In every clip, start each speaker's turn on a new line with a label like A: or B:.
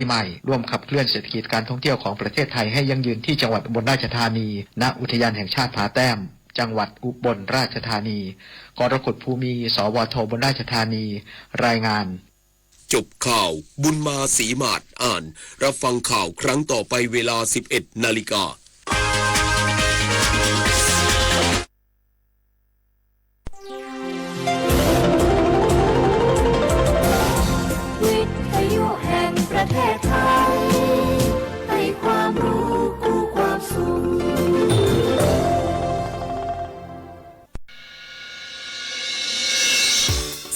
A: ใหม่ร่วมขับเคลื่อนเศรษฐกิจการท่องเที่ยวของประเทศไทยให้ยั่งยืนที่จังหวัดอุบลราชธานีณอุทยานแห่งชาติผาแต้มจังหวัดอุบลราชธานีกรกฎภูมิสวทอุบลราชธานีรายงาน
B: จบข่าวบุญมาศรีมาศอ่านรับฟังข่าวครั้งต่อไปเวลา 11 นาฬิกา
C: วิทยุแห่งประเทศไทยให้ความรู้คู่ความสุข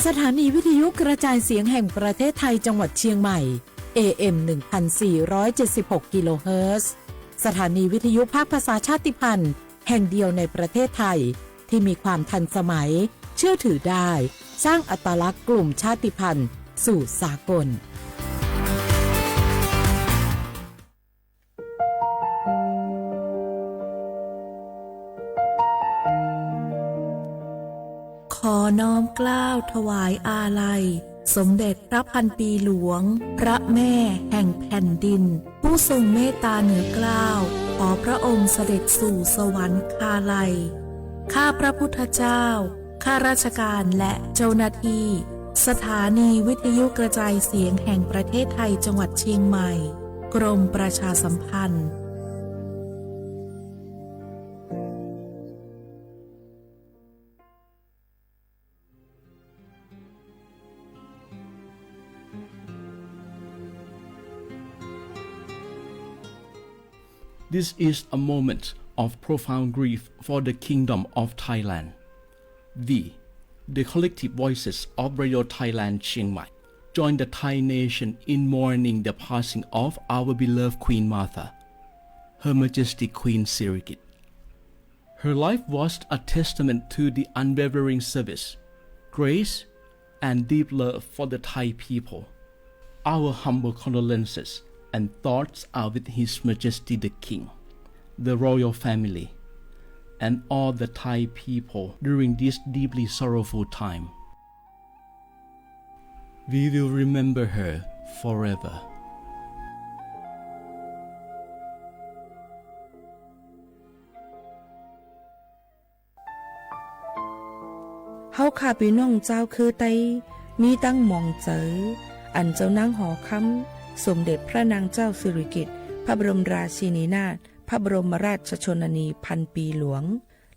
D: สถานีวิทยุกระจายเสียงแห่งประเทศไทยจังหวัดเชียงใหม่ AM 1476 กิโลเฮิรตซ์สถานีวิทยุภาคภาษาชาติพันธุ์แห่งเดียวในประเทศไทยที่มีความทันสมัยเชื่อถือได้สร้างอัตลักษณ์กลุ่มชาติพันธุ์สู่สากลขอน้อมเกล้าถวายอาลัยสมเด็จพระพันปีหลวงพระแม่แห่งแผ่นดินผู้ทรงเมตตาเหนือเกล้าขอพระองค์เสด็จสู่สวรรคาลัยข้าพระพุทธเจ้าข้าราชการและเจ้าหน้าที่สถานีวิทยุกระจายเสียงแห่งประเทศไทยจังหวัดเชียงใหม่กรมประชาสัมพันธ์
E: This is a moment of profound grief for the Kingdom of Thailand. We, the collective voices of Radio Thailand Chiang Mai, join the Thai nation in mourning the passing of our beloved Queen Martha, Her Majesty Queen Sirikit. Her life was a testament to the unwavering service, grace, and deep love for the Thai people. Our humble condolences and thoughts are with His Majesty the King, the royal family, and all the Thai people during this deeply sorrowful time. We will remember her forever.
F: เฮาข้าพี่น้องเจ้าคือไตมีตั้งหม่องเจออันเจ้านางหอคำสมเด็จพระนางเจ้าสิริกิติ์พระบรมราชินีนาถพระบรมราชชนนีพันปีหลวง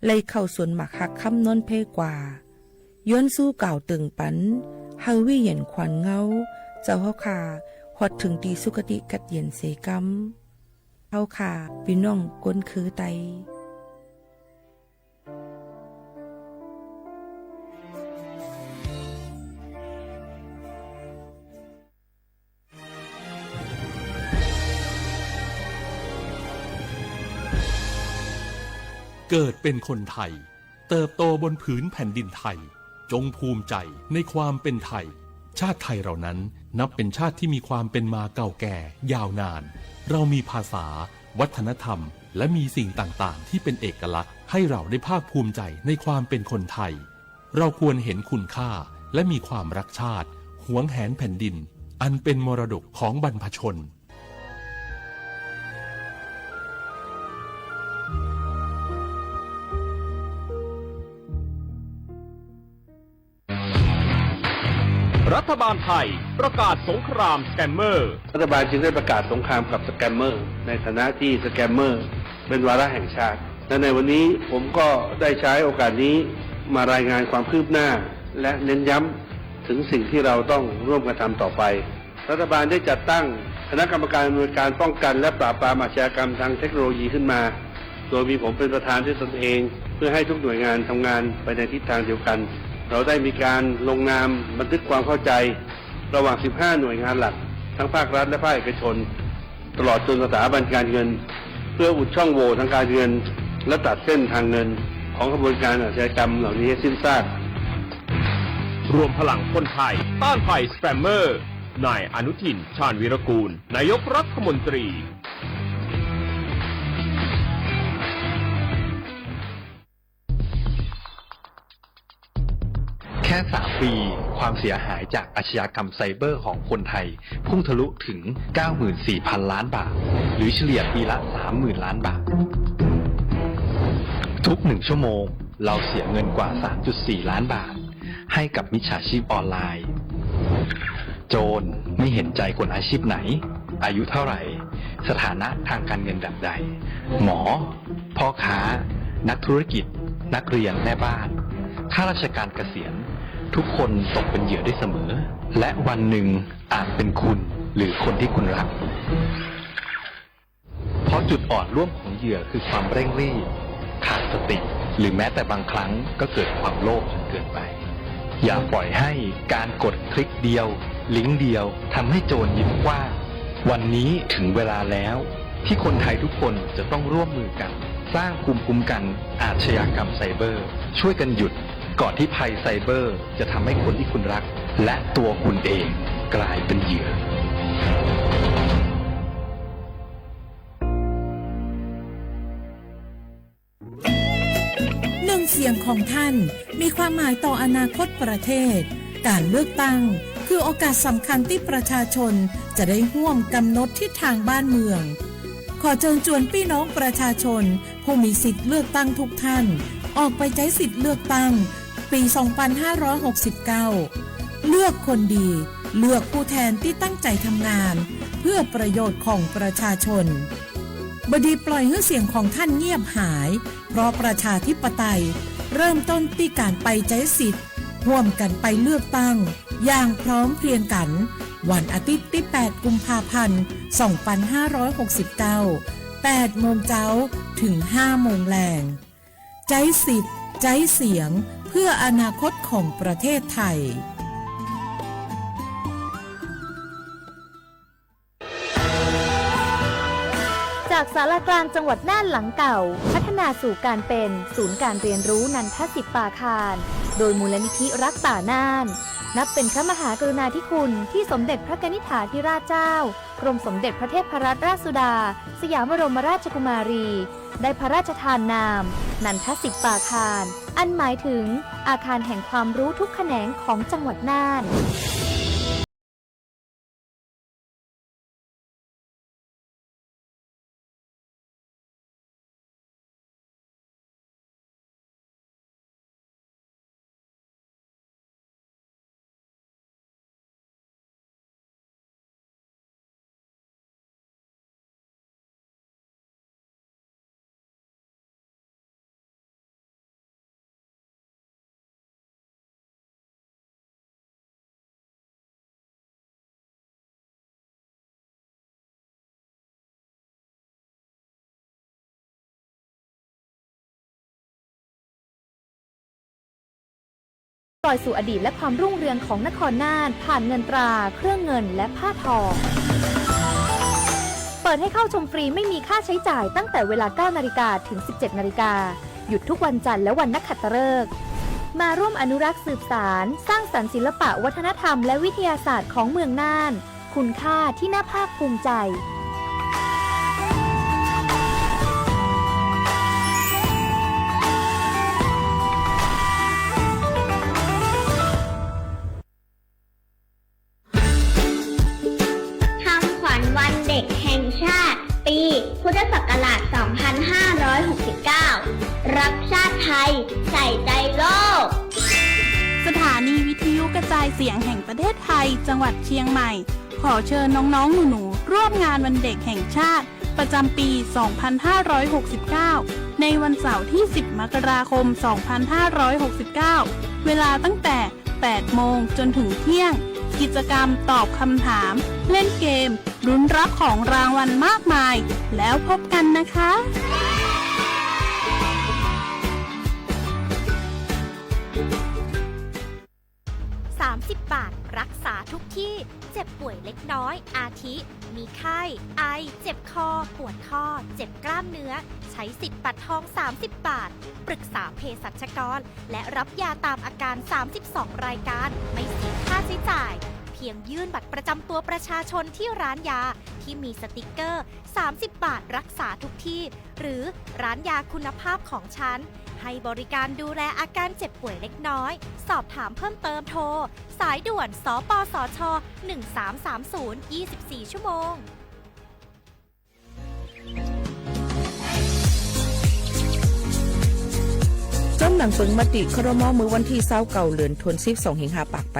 F: เลยเข้าสวนหมักหักคำนนเพกว่าย้อนสู้เก่าตึงปันเฮาวิเย็นขวัญเงาเจ้าเฮาขาฮอดถึงตีสุคติกัดเย็นเสกำเฮาขาพี่น้องก้นคือไต
G: เกิดเป็นคนไทยเติบโตบนผืนแผ่นดินไทยจงภูมิใจในความเป็นไทยชาติไทยเรานั้นนับเป็นชาติที่มีความเป็นมาเก่าแก่ยาวนานเรามีภาษาวัฒนธรรมและมีสิ่งต่างๆที่เป็นเอกลักษณ์ให้เราได้ภาคภูมิใจในความเป็นคนไทยเราควรเห็นคุณค่าและมีความรักชาติหวงแหนแผ่นดินอันเป็นมรดกของบรรพชน
H: รัฐบาลไทยประกาศสงครามสแกมเมอร์
I: รัฐบาลจึงได้ประกาศสงครามกับสแกมเมอร์ในฐานะที่สแกมเมอร์เป็นวาระแห่งชาติและในวันนี้ผมก็ได้ใช้โอกาสนี้มารายงานความคืบหน้าและเน้นย้ำถึงสิ่งที่เราต้องร่วมกันทำต่อไปรัฐบาลได้จัดตั้งคณะกรรมการดำเนินการป้องกันและปราบปรามอาชญากรรมทางเทคโนโลยีขึ้นมาโดยมีผมเป็นประธานด้วยตนเองเพื่อให้ทุกหน่วยงานทำงานไปในทิศทางเดียวกันเราได้มีการลงนามบันทึกความเข้าใจระหว่าง 15 หน่วยงานหลักทั้งภาครัฐและภาคเอกชนตลอดจนสถาบันการเงินเพื่ออุดช่องโหว่ทางการเงินและตัดเส้นทางเงินของกระบวนการอาชญากรรมเหล่านี้ให้สิ้นซาก
H: รวมพลังคนไทยต้านภัยสแกมเมอร์นายอนุทินชาญวีรกูลนายกรัฐมนตรี
A: แค่
J: แค่ 3 ปีความเสียหายจากอาชญากรรมไซเบอร์ของคนไทยพุ่งทะลุถึง 94,000 ล้านบาทหรือเฉลี่ยปีละ 30,000 ล้านบาททุก1ชั่วโมงเราเสียเงินกว่า 3.4 ล้านบาทให้กับมิจฉาชีพออนไลน์โจรไม่เห็นใจคนอาชีพไหนอายุเท่าไหร่สถานะทางการเงินแบบใดหมอพ่อค้านักธุรกิจนักเรียนแม่บ้านข้าราชการเกษียณทุกคนตกเป็นเหยื่อได้เสมอและวันหนึ่งอาจเป็นคุณหรือคนที่คุณรักเพราะจุดอ่อนร่วมของเหยื่อคือความเร่งรีบขาดสติหรือแม้แต่บางครั้งก็เกิดความโลภจนเกินไปอย่าปล่อยให้การกดคลิกเดียวลิงก์เดียวทำให้โจรยิ้มกว้างวันนี้ถึงเวลาแล้วที่คนไทยทุกคนจะต้องร่วมมือกันสร้างภูมิคุ้มกันอาชญากรรมไซเบอร์ช่วยกันหยุดก่อนที่ภัยไซเบอร์จะทำให้คนที่คุณรักและตัวคุณเองกลายเป็นเหยื่อ
D: หนึ่งเสียงของท่านมีความหมายต่ออนาคตประเทศการเลือกตั้งคือโอกาสสำคัญที่ประชาชนจะได้ร่วมกำหนดทิศทางบ้านเมืองขอเชิญชวนพี่น้องประชาชนผู้มีสิทธิ์เลือกตั้งทุกท่านออกไปใช้สิทธิ์เลือกตั้งปี 2569 เลือกคนดีเลือกผู้แทนที่ตั้งใจทำงานเพื่อประโยชน์ของประชาชนบดีปล่อยให้เสียงของท่านเงียบหายเพราะประชาธิปไตยเริ่มต้นที่การไปใช้สิทธิ์ร่วมกันไปเลือกตั้งอย่างพร้อมเพรียงกันวันอาทิตย์ที่ 8 กุมภาพันธ์ 2569 8 โมงเช้าถึง 5 โมงแลงใช้สิทธิ์ใช้เสียงเพื่ออนาคตของประเทศไทย
K: จากศาลากลางจังหวัดน่านหลังเก่าพัฒนาสู่การเป็นศูนย์การเรียนรู้นันทศิษย์ป่าคารโดยมูลนิธิรักป่าน่านนับเป็นพระมหากรุณาธิคุณที่สมเด็จพระกนิษฐาธิราชเจ้ากรมสมเด็จพระเทพรัตนราชสุดาสยามบรมราชกุมารีได้พระราชทานนามนันทศิษย์ป่าคารอันหมายถึงอาคารแห่งความรู้ทุกแขนงของจังหวัดน่านปล่อยสู่อดีตและความรุ่งเรืองของนครน่านผ่านเงินตราเครื่องเงินและผ้าทองเปิดให้เข้าชมฟรีไม่มีค่าใช้จ่ายตั้งแต่เวลา 9 นาฬิกาถึง 17 นาฬิกาหยุดทุกวันจันทร์และวันนักขัตฤกษ์มาร่วมอนุรักษ์สืบสานสร้างสรรค์ศิลปะวัฒนธรรมและวิทยาศาสตร์ของเมืองน่านคุณค่าที่น่าภาคภูมิใจ
L: ปีพุทธศักราช 2569 รักชาติไทยใส่ใจโลก
M: สถานีวิทยุกระจายเสียงแห่งประเทศไทยจังหวัดเชียงใหม่ขอเชิญน้องๆหนูๆร่วมงานวันเด็กแห่งชาติประจำปี 2569 ในวันเสาร์ที่ 10 มกราคม 2569 เวลาตั้งแต่ 8 โมงจนถึงเที่ยงกิจกรรมตอบคำถามเล่นเกมลุ้นรับของรางวัลมากมายแล้วพบกันนะคะ
K: 30 บาทรักษาทุกที่เจ็บป่วยเล็กน้อยอาทิมีไข้ไอเจ็บคอปวดข้อเจ็บกล้ามเนื้อใช้สิทธิ์บัตรทอง30 บาทปรึกษาเภสัชกรและรับยาตามอาการ32รายการไม่เสียค่าใช้จ่ายเพียงยื่นบัตรประจำตัวประชาชนที่ร้านยา
N: ที่มีสติกเกอร์30 บาทรักษาทุกที่หรือร้านยาคุณภาพของฉันให้บริการดูแลอาการเจ็บป่วยเล็กน้อยสอบถามเพิ่มเติมโทรสายด่วนสปสช1330 24 ชั่วโมง
F: จ้อมหนังเปิงมติครม.มือวันที่29เดือนธันวาคม25ปากไป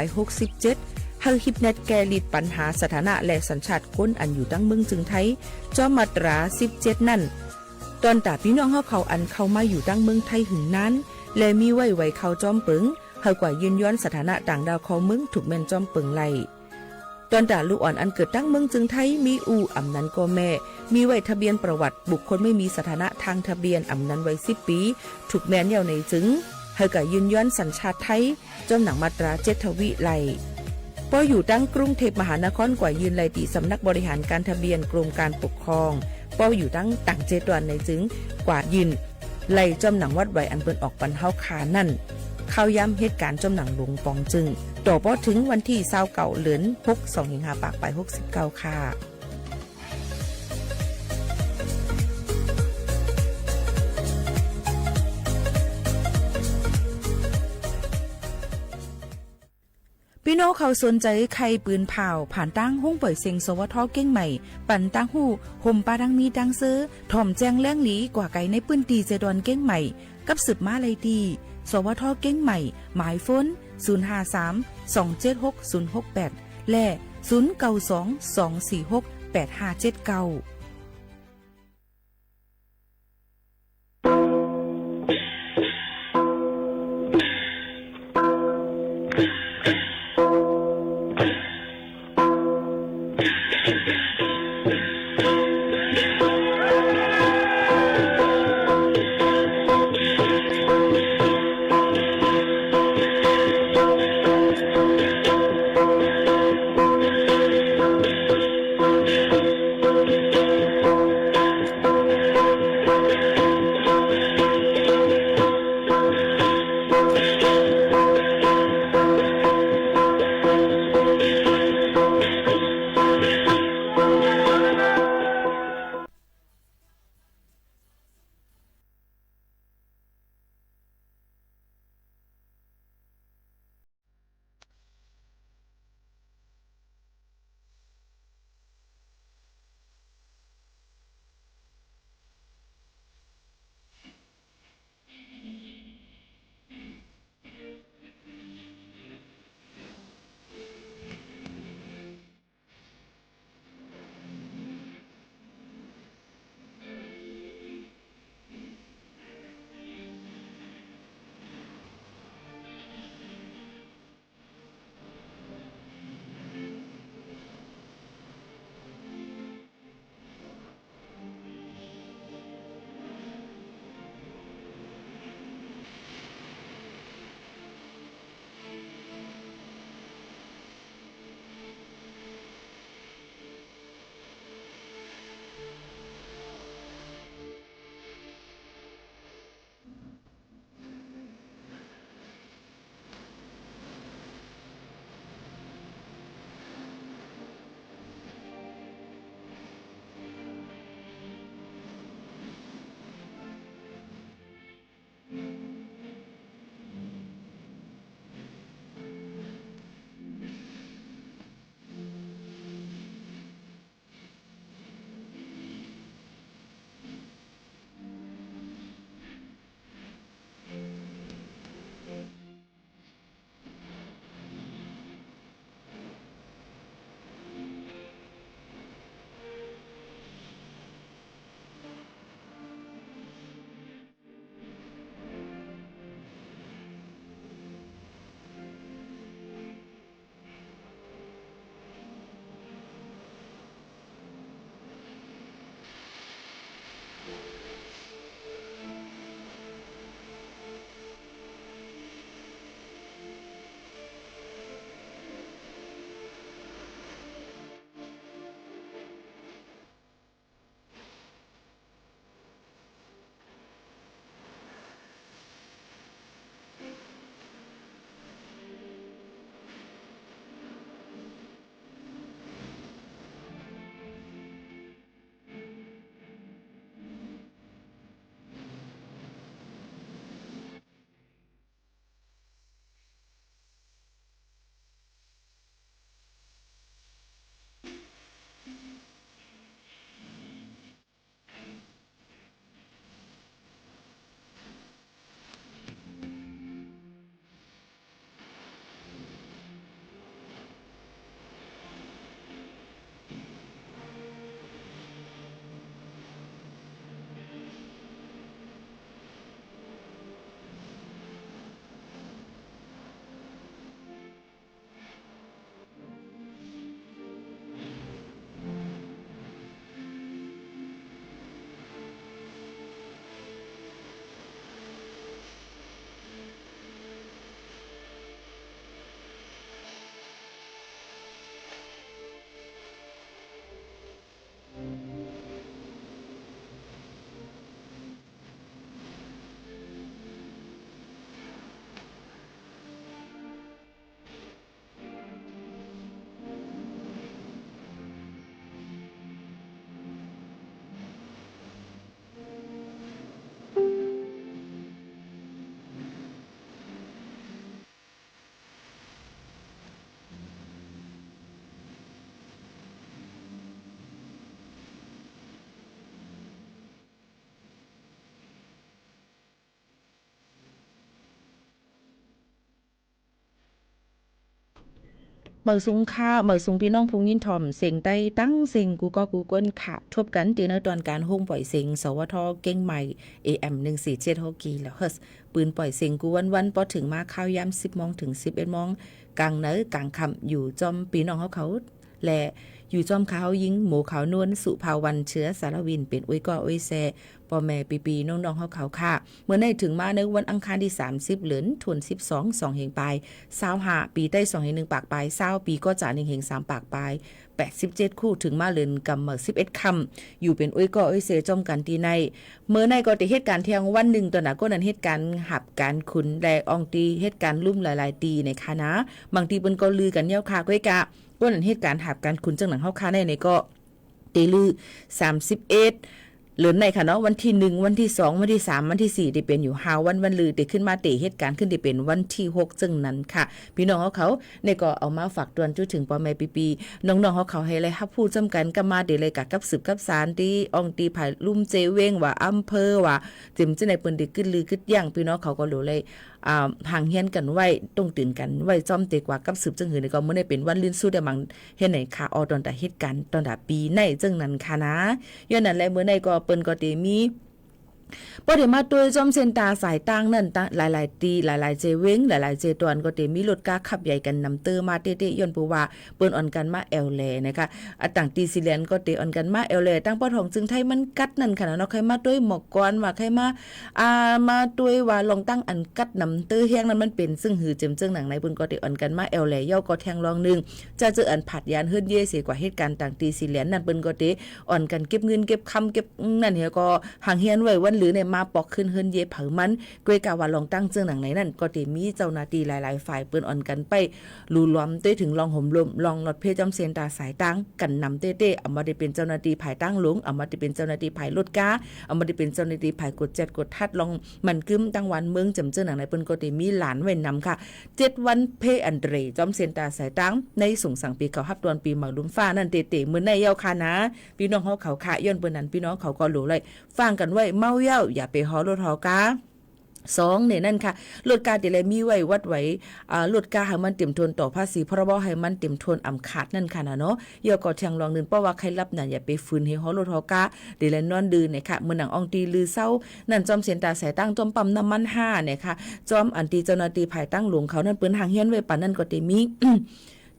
F: 67ฮังฮิปเน็ตแกลิดปัญหาสถานะและสัญชาติคนอันอยู่ตั้งเมืองจึงไทยจอมมาตรา17นั่นตอนตาพี่น้องเฮาเขาอันเข้ามาอยู่ตั้งเมืองไทยหึงนั้นและมีไว้เขาจอมเปิงเฮากว่ายืนย้อนสถานะต่างดาวเขาเมืองถูกแม่นจอมเปิงไล่ตอนตาลูกอ่อนอันเกิดตั้งเมืองจึงไทยมีอู่อำนั้นก็แม่มีไว้ทะเบียนประวัติบุคคลไม่มีสถานะทางทะเบียนอำนั้นไว้10 ปีถูกแม่นยาวในจึงเฮากว่ายืนย้อนสัญชาติไทยจอมหนังมาตรา7ทวิไล่พออยู่ตั้งกรุงเทพมหานครกว่ายืนไล่ตีสำนักบริหารการทะเบียนกรมการปกครองพออยู่ตั้งต่างเจดวันในจึงกว่ายืนไล่จอมหนังวัดไว้อันเปิ้นออกปันเฮาคานั่นเข้าย้ำเหตุการณ์จอมหนังหลวงปองจึงต่อพอถึงวันที่29เดือน62ปากไป69ค่ะพี่น้องเขาสนใจใครปืนเผาผ่านตั้งห้องปล่อยเสียงสวทเก้งใหม่ปั่นตั้งหู้ห่มปลาดังมีดังซื้อถ่อมแจงแล้งหลีกว่าไก่ในปืนตีเจดอนเก้งใหม่กับสืบมาเลยดีสวทเก้งใหม่หมายฝน053-276-068และ0922468579 เมื่อสูงค่าเมื่อสูงพี่น้องพุงยินทอมเสียงใต้ตั้งเสียงกูก็กูก้นขาทบกันตีในตอนการโฮมปล่อยเสียงสวทเก่งใหม่ AM 1476กิโลเฮิรตซ์ปืนปล่อยเสียงกูวันพอถึงมาข้าวยาม 10 โมงถึง 11 โมงกลางเนื้อกลางค่ำอยู่จอมพี่น้องเขาและอยู่จอมขาวยิงหมูขาวนวลสุภาวันเชื้อสารวินเป็นอุ้ยก็อุ้ยแซพ่อแม่ปีน้องๆเขาค่ะเมื่อในถึงมาในวันอังคารที่30เหลือนทุน12 2เฮงปลาย25ปีใต้2เฮง1ปากปลาย20ปีก็จะ1เฮง3ปากปลาย87คู่ถึงมาเลือนกำเมื่อ11ค่ำอยู่เป็นอุ้ยก็อุ้ยเซจอมกันตีในเมื่อในก็ติเหตุการณ์เที่ยงวันหนึ่งตอนนั้นก็นั้นเหตุการณ์หับการขุนแลอองตีเหตุการณ์ลุ่มหลายๆตีในคณะบางทีเปิ้นก็ลือกันเย้าค่ะก้อยกะก็นั้นเหตุการณ์หับการขุนจังหนังเฮาคาในก็ตีลือ31เหลือในค่ะเนาะวันที่1วันที่2วันที่3วันที่4ได้เป็นอยู่5วันลือได้ขึ้นมาเตะเหตุการณ์ขึ้นได้เป็นวันที่6จึงนั้นค่ะพี่น้องเขาเนี่ยก็เอามาฝากตวนจุถึงพ่อแม่ปีน้องๆเขาให้เลยฮับผู้จำกันก็มาเดเลยกับสืบกับสารที่อองตีไผ่ลุ่มเจเวงว่าอำเภอว่าเต็มจะในเปิ้นได้ขึ้นลือขึ้นย่างพี่น้องเขาก็รู้เลยห่างเฮียนกันไว้ต้องตื่นกันไว้จอมเตกว่ากับสืบจังหือนี่ก็มื้อนี้เป็นวันลิ้นสู้ได้มังเฮ็ดไหนค่ะออตอนแต่เหตุการณ์ตอนแต่ปีในจังนั้นค่ะนะย้อนนั้นแหละมื้อในก็เปิ้นก็ได้มีพอได้มาตัวจอมเส้นตาสายต่างนั่นหลายๆตีหลายๆเจเว้งหลายๆเจตวนก็ได้มีรถกาขับใหญ่กันนำเตอมาเตะๆย้อนปูว่าเปิ้นอ่อนกันมาแอลแลนะคะต่างตีซิแลนก็เตอ่อนกันมาแอลแลตั้งปอทองจึงไทยมันกัดนั่นค่ะเนาะใครมาด้วยหมอกกอนว่าใครมาด้วยว่าลองตั้งอันกัดนำเตอแห้งนั้นมันเป็นซึ่งหือเจิมเจิงหนังในเปิ้นก็ได้อ่อนกันมาแอลแลย่อก็แทงรองนึงจะเจออันผัดยานเฮือนเย่เสียกว่าเหตุการณ์ต่างตีซิแลนนั่นเปิ้นก็ได้อ่อนกันเก็บเงินเก็บคำเก็บนั่นเฮียก็ห่างเฮียนไว้วันหรือเนี่ยมาปอกขึ้นเฮินเย่เผามันกวยกะว่าลองตั้งเจิงหนังไหนนั่นก็ได้มีเจ้าหน้าที่หลายๆฝ่ายเปิ้นอ่อนกันไปลูล้อมได้ถึงลองห่มลมลองรถเพจอมเซนตาสายตั้งกันนำเต้ๆเอามาได้เป็นเจ้าหน้าที่ภายตั้งหลงเอามาได้เป็นเจ้าหน้าที่ภายรถกาเอามาได้เป็นเจ้าหน้าที่ภายกดแจดกดทัดลองมันกึ้มตั้งวันเมืองจำเจิงหนังไหนเปิ้นก็ได้มีหลานไว้นำค่ะ7วันเพอันเดรจอมเซนตาสายตั้งในส่งสั่งปีเขาฮับตอนปีหมากลุมฟ้านั่นเตๆมื้อในยาวค่ะนะพี่น้องเขาค่ะย้อนเปิ้นนั้นพี่น้องเขาก็รู้เลยฟังกันไว้เมาเย้าอย่าไปฮอรถฮอกา2เนี่ยนั่นค่ะลดการเดลัยมีไว้วัดไว้ลดการให้มันเต็มทนต่อภาษีพรบให้มันเต็มทนอำขาดนั่นค่ะนะเนาะยอก็แทงลองนึงเพราะว่าใครรับนั่นอย่าไปฝืนให้ฮอรถฮอกาเดลัยนอนดื้อเนี่ยค่ะมื้อหนังอองตีลือเซานั่นจอมเส้นตาสายตั้งจอมปั๊มน้ำมัน5เนี่ยค่ะจอมอันตีเจ้าหน้าที่ภายตั้งหลวงเขานั่นเปิ้นห่างเฮียนไว้ปานนั้นก็ได้มี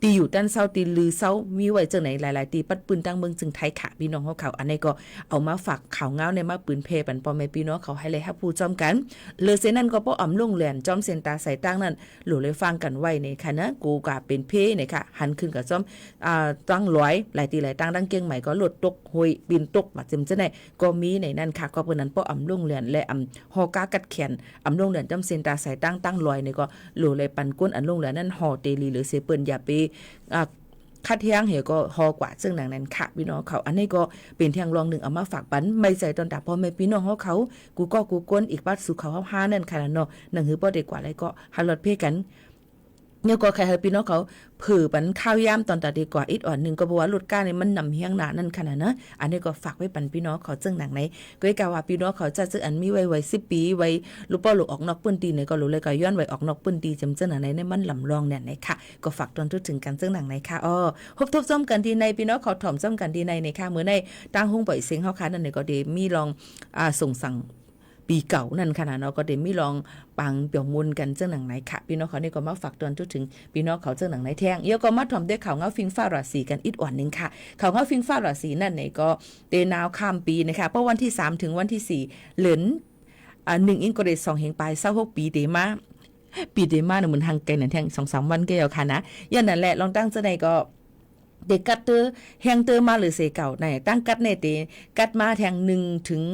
F: ตีอยู่ด้านเซาตีลือเซามีไว้จังไหนหลายๆตีปัดปืนตั้งเมืองจึงไทยค่ะพี่น้องเขาอันนี้ก็เอามาฝากข่าวเงาในมาปืนเพปันปอแม่พี่น้องเขาให้เลยฮับผู้จอมกันเลอเซนั่นก็ป้ออ่ำลงแหลนจอมเซนตาใส่ตั้งนั่นหลู่เลยฟังกันไว้ในค่ะนะกูกะเป็นเพเนี่ยค่ะหันขึ้นกับจอมตั้งร้อยหลายตีหลายตั้งดังเก่งใหม่ก็หลดตกหวยบินตกมาจำจะไหนก็มีในนั่นค่ะก็เปิ้นนั้นป้ออ่ำลงแหลนและฮอกากัดแขนอ่ำลงแหลนจอมเซนตาใส่ตั้งร้อยเนี่ยก็หลู่เลยปันก้นอันลงแหลนนั่นฮอเตลีหรือเสเปิ้นอย่าไปคัดเที่ยงเหรก็ฮอกว่าซึ่งหนังนั้นค่ะพี่น้องเขาอันนี้ก็เป็นเที่ยงรองหนึ่งเอามาฝากปันไม่ใจตอนแต่พอแม่พี่น้องเขากูก้นอีกปัดสู่เขาห้านั่นค่ะเนาะหนังหือป้อเด็กกว่าอะไรก็ฮัลโหลเพ่กันเนี่ยก็ใครให้พี่น้องเขาเผื่อปันข้าวยามตอนแต่ดีกว่าอีกอ่อนหนึ่งก็บอกว่าลดก้าเนี่ยมันนำเฮียงหนานั่นขนาดนะอันนี้ก็ฝากไว้ปันพี่น้องเขาจึงหนังไหนก็ให้กล่าวว่าพี่น้องเขาจะซื้ออันมีไว้10 ปีไว้ลูกป้อลูกออกนอกปื้นตีเนี่ยก็รู้เลยก็ย้อนไว้ออกนอกปื้นตีจำเจ้าหนังไหนเนี่ยมันลำลองเนี่ยไหนค่ะก็ฝากตอนทุกถึงกันจึงหนังไหนค่ะพบทบซ้อมกันทีในพี่น้องเขาถ่อมซ้อมกันทีในค่ะเมื่อในตั้งห้องปล่อยเสียงเขาค่ะนั่นเนี่ยก็เดมีลองส่งสั่งปีเก่านั่นขนาดเนาะก็เดมีลองปังเปี่ยวมุนกันเจ้าหนังไหนค่ะพี่น้องเขานี่ก็มาฝากตอนทุกถึงพี่น้องเขาเจ้าหนังไหนแท่งเยอะก็มาถ่อมด้วยข่าวเงาฟิงฟ้าราศีกันอีกอ่อนนึงค่ะข่าวเงาฟิงฟ้าราศีนั่นเนี่ยก็เตนาวข้ามปีนะคะเพราะวันที่3ถึงวันที่4เหลิน1อิงก็ได้2เฮงปลาย26ปีเดมาเนี่ยเหมือนทางไกลนั่นแท่ง 2-3 วันก็แล้วค่ะนะอย่างนั้นแหละลองตั้งเจ้าไหนก็เด็กกัดเตอแฮงเตอมาหรือเสเก่าไหนตั้งกัดในเตกัดมาแทง1 ถึง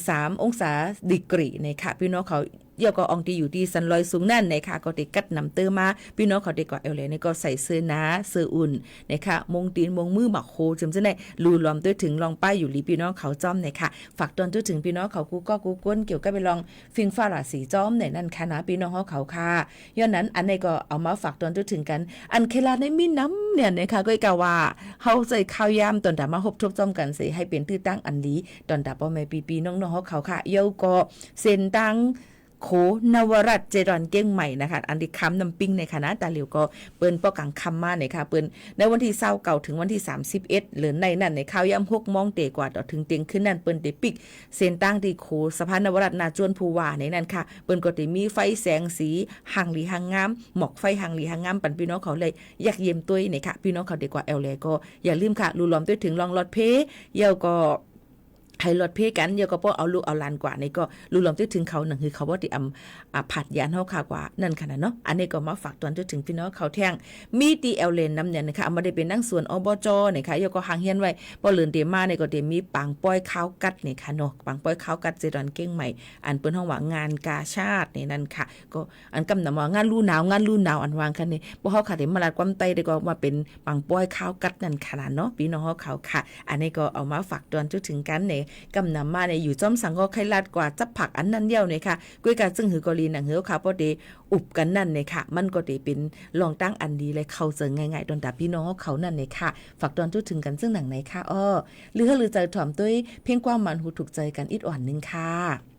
F: 3 องศาดีกรีในค่ะพี่น้องเขาเยี่ยวก็อองตีอยู่ที่สันลอยสูงนั่นนะคะก็ได้กัดนำเตอมาพี่น้องเขาได้ก็เอลเลยนี่ก็ใส่เสื้อหนาเสื้ออุ่นนะคะมงตีนมงมือหมักโคจำจะได้ลูล้อมด้วยถึงลองป้ายอยู่ลีพี่น้องเขาจ้อมนะคะฝากตอนด้วยถึงพี่น้องเขากูก้นเกี่ยวกับไปลองฟิงฟ้าราศีจ้อมเนี่ยนั่นค่ะนะพี่น้องเขาค่ะย้อนนั้นอันนี้ก็เอามาฝากตอนด้วยถึงกันอันเคลาในมีน้ำเนี่ยนะคะก็กล่าวว่าเฮาใส่ข้าวยามตอนดามาฮบทบจ้อมกันสิให้เป็นตื้อตั้งอันนี้ตอนดาป้อแม่ปีน้องเขาค่ะเยี่ยวก็เส้นตั้ง โคนวรัตน์เจรอนเก้งใหม่นะคะอันที่ค้ำนำปิ้งในคณะตาเหลียวก็เปิ้นป้อกังคำมาเนี่ยค่ะเปิ้นในวันที่29ถึงวันที่31หรือในนั้นในข่าวย่ำ6 โมงเตกว่าต่อถึงเตียงขึ้นนั่นเปิ้นได้ปิกเส้นตั้งที่โคสะพานนวรัตน์นาจวนภูวาในนั้นค่ะเปิ้นก็ได้มีไฟแสงสีหังหลีหังงามหมอกไฟหังหลีหังงามปันพี่น้องเขาเลยอยากเยี่ยมตัวนี่ค่ะพี่น้องเขาดีกว่าแอลแลก็อย่าลืมค่ะรูล้อมด้วยถึงลองรถเพเยาก็ให้รถเพกันเดี๋ยวก็พอเอาลูกเอาหลานกว่านี่ก็รู้ลองถึงเขาหนังคือเขาว่าที่ผัดยานเฮาค่ะกว่านั่นขนาดเนาะอันนี้ก็มาฝากตอนถึงพี่น้องเขาแท่งมีตีเอลเลนนำเนี่ยนะคะมาได้เป็นนั่งสวนอบจนี่ค่ะเดี๋ยวก็หางเฮียนไว้พอเลินเดมาเนี่ยก็ได้มีปังป้อยข้าวกัดนี่ค่ะเนาะปังป้อยข้าวกัดเจรอนเก้งใหม่อันเปิ้นห้องว่างานกาชาตินี่นั่นค่ะก็อันกำนำว่างานลู่หนาวอันวางคันนี่บ่เฮาค่ะได้มาลาดความไตได้ก็มาเป็นปังป้อยข้าวกัดนั่นขนาดเนาะพี่น้องเขาค่ะอันนี้ก็เอามาฝากตอนถึงกันเนี่ยกำนำมาในอยู่จ้อมสังก็ไข่ลาดกว่าจับผักอันนั้นเดียวเนี่ยค่ะกุ้ยกาซึ่งหือกอลีหนังเหือค่ะพอดีอุบกันนั่นเนี่ยค่ะมันก็ได้เป็นลองตั้งอันดีเลยเข้าเจอง่ายๆตอนตาพี่น้องเขานั่นเนี่ยค่ะฝากตอนถึงกันซึ่งหนังไหนค่ะหรือใจถ่อมด้วยเพียงความมันหูถูกใจกันอีกอ่อนนึงค่ะ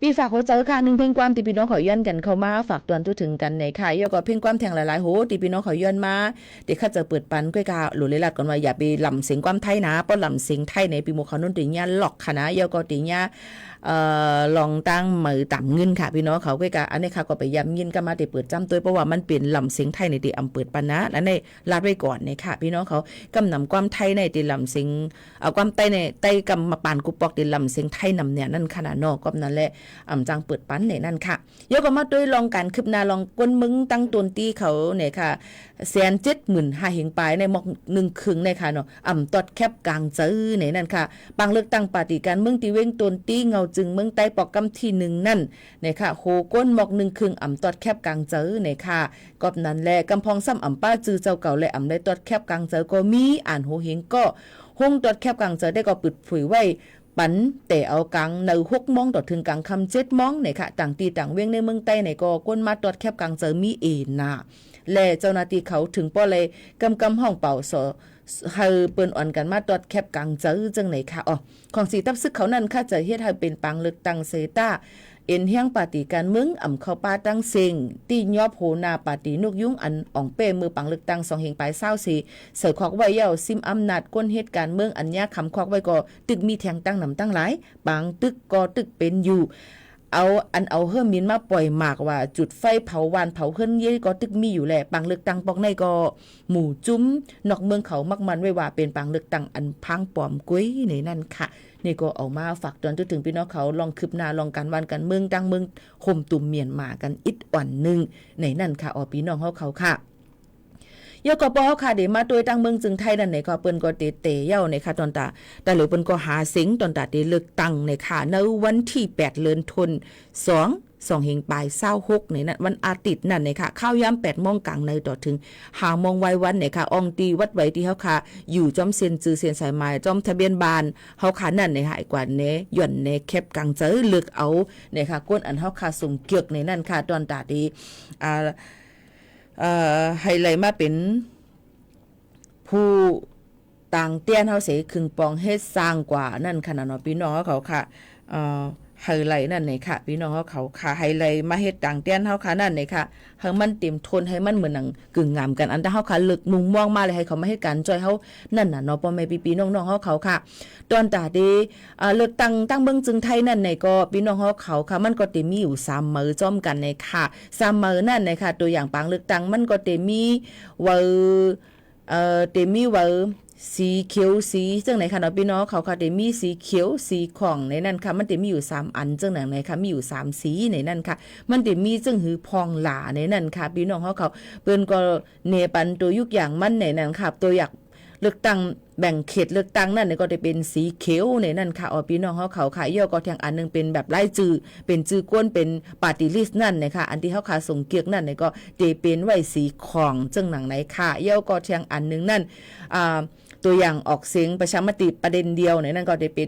F: ปีฝากเขาเจอค่ะหนึ่งเพลงความตีพี่น้องขอย้อนกันเข้ามาฝากตวนทุถึงกันในค่ะยก็เพลงความแทงหลายๆโหตีพี่น้องขอย้อนมาเด็กข้าจะเปิดปันก้อยกาหลุดเลยลัดก่อนว่าอย่าไปลำเสียงความไทยนะป้อนลำเสียงไทยในปีโมเขานุ่นตีญาหลอกค่ะนะยก็ตีญาลองตั้งมือต่ำเงินค่ะพี่น้องเขาก้อยกาอันนี้ค่ะก็ไปย้ำเงินกันมาเดี๋ยวเปิดจำตัวเพราะว่ามันเป็นลำเสียงไทยในตีอำเปิดปันนะและในลาดไว้ก่อนในค่ะพี่น้องเขากำนำความไทยในตีลำเสียงเอาความไทยในไตกำมาปานกุปอกตีลำเสียงไทยนำเนี่ยนั่นขนาดนอกก็นั่นแหละจังเปิดปันเนี่ยนั่นค่ะยกมาด้วยลองการคืบหน้าลองก้นมึงตั้งตนตีเขาเนี่ยค่ะ175,000เหงปลายในหมอก1ครึ่งในค่ะเนาะตอดแคบกลางเจอเนี่ยนั่นค่ะบางเลือกตั้งปฏิการเมืองตีเว้งตนตีเงาจึงเมืองใต้ปอกกำที่1นั่นเนี่ยค่ะโหก้นหมอก1ครึ่งตอดแคบกลางเจอเนี่ยค่ะก็นั่นแหละกำพองซ้ำป้าจือเจ้าเก่าและได้ตอดแคบกลางเจอก็มีอ่านโหเหงก็ห้องตอดแคบกลางเจอได้ก็ปิดผุยไว้ปันแต่เอากลางใน6 มองต่อถึงกลางคำ7 มองเนี่ยค่ะต่างตีต่างเวียงในเมืองใต้ในก็ก้นมาตอดแคบกลางเจอมีเอ็นนะและเจ้าหน้าที่เขาถึงป้อเลยกำห้องเป่าสอให้เปิ้นอ่อนกันมาตอดแคบกลางเจอจังไหนค่ะอ๋อของสีตับซึกเขานั่นค่ะจะเฮ็ดให้เป็นปังเลือกตั้งเซตาเอ็นเฮียงปาติการเมืองเข้าป้าตั้งเซ็งตียอบโหนาปาตินุกยุ่งอันอ่องเป้มือปังเลือกตั้ง2 เหงปลาย24เสือคอกไว้เย้าซิมอำนาจก้นเหตุการเมืองอันยากคำคอกไว้ก็ตึกมีแทงตั้งนำตั้งหลายบางตึกก็ตึกเป็นอยู่เอาเฮิ่มมินมาปล่อยหมากว่าจุดไฟเผาวานเผาเฮิ่นเย่ก็ตึกมีอยู่แหละปังเลือกตั้งปอกในก็หมู่จุ้มนอกเมืองเขามักมันไว้ว่าเป็นปังเลือกตั้งอันพังปลอมกุ้ยในนั่นค่ะนี่ก็เอามาฝากตอนถึงพี่น้องเขาลองคืบหน้าลองการวันกันเมืองตั้งเมืองห่มตุ่มเมียนมากันอิดอ่อนนึงในนั่นค่ะพี่น้องเขาค่ะยกปอค่ะเดี๋ยวมาตัวตั้งเมืองจึงไทยนั่นไหนก็เปิ้นก็เตเย้าในค่ะตอนตาแต่หรือเปิ้นก็หาเสียงตอนตาได้เลือกตั้งในค่ะในวันที่8 เดือนธันวาคม2เหงปลาย26ในนั้นวันอาทิตย์นั่นในค่ะข้าวยาม8 โมงกลางในต่อถึง5 โมงไว้วันในค่ะอองตีวัดไว้ที่เฮาค่ะอยู่จอมเซ็นจือเซ็นสายไม้จอมทะเบียนบ้านเฮาค่ะนั่นในหายกว่าเนย่อนในแคบกลางเจอเลือกเอาในค่ะก้นอันเฮาค่ะส่งเกียกในนั่นค่ะตอนตาดีไฮไลท์มาเป็นผู้ต่างเตี้ยนเฮาเสครึ่งปองเฮ็ดสร้างกว่านั่นขนาดเนาะพี่น้องเขาค่ะไฮไลท์นั่นนี่ค่ะพี่น้องเขาค่ะไฮไลท์มาเฮ็ดต่างเตี้ยนเฮาค่ะนั่นนี่ค่ะให้มันเต็มทนให้มันเหมือนหนังกึ่งงามกันอันถ้าเฮาค่ะลึกมุงมองมาเลยให้เขามาเฮ็ดการจอยเฮานั่นน่ะเนาะพ่อแม่พี่ๆน้องๆเขาค่ะตอนตาดีเลือกตั้งเบิ่งจึงไทยนั่นในก็พี่น้องเขาค่ะมันก็สิมีอยู่3มื้อจ้อมกันในค่ะ3มื้อนั่นในค่ะตัวอย่างปางเลือกตั้งมันก็สิมีเตมีว่าสีเขียวสีจังไหนค่ะเนาะพี่น้องเขาค่ะเตมีสีเขียวสีของในนั้นค่ะมันเตมีอยู่3 อันจังไหนค่ะมีอยู่3สีในนั้นค่ะมันเตมีจังหือพองหลาในนั้นค่ะพี่น้องเขาเปิ้นก็เนปันตัวยุกอย่างมันในนั้นค่ะตัวอยากเลือกตั้งแบ่งเขตเลือกตั้งนั่นก็จะเป็นสีเขียวในนั่นค่ะพี่น้องเขาค่ะย่อก็แทงอันนึงเป็นแบบไล่จือเป็นจื้อก้นเป็นปาร์ตี้ลิสต์นั่นนะคะอันที่เขาค่ะส่งเกียกนั่นก็จะเป็นไว้สีของจังหนังไหนค่ะย่อก็แทงอันนึงนั่นตัวอย่างออกเสียงประชามติประเด็นเดียวในนั่นก็จะเป็น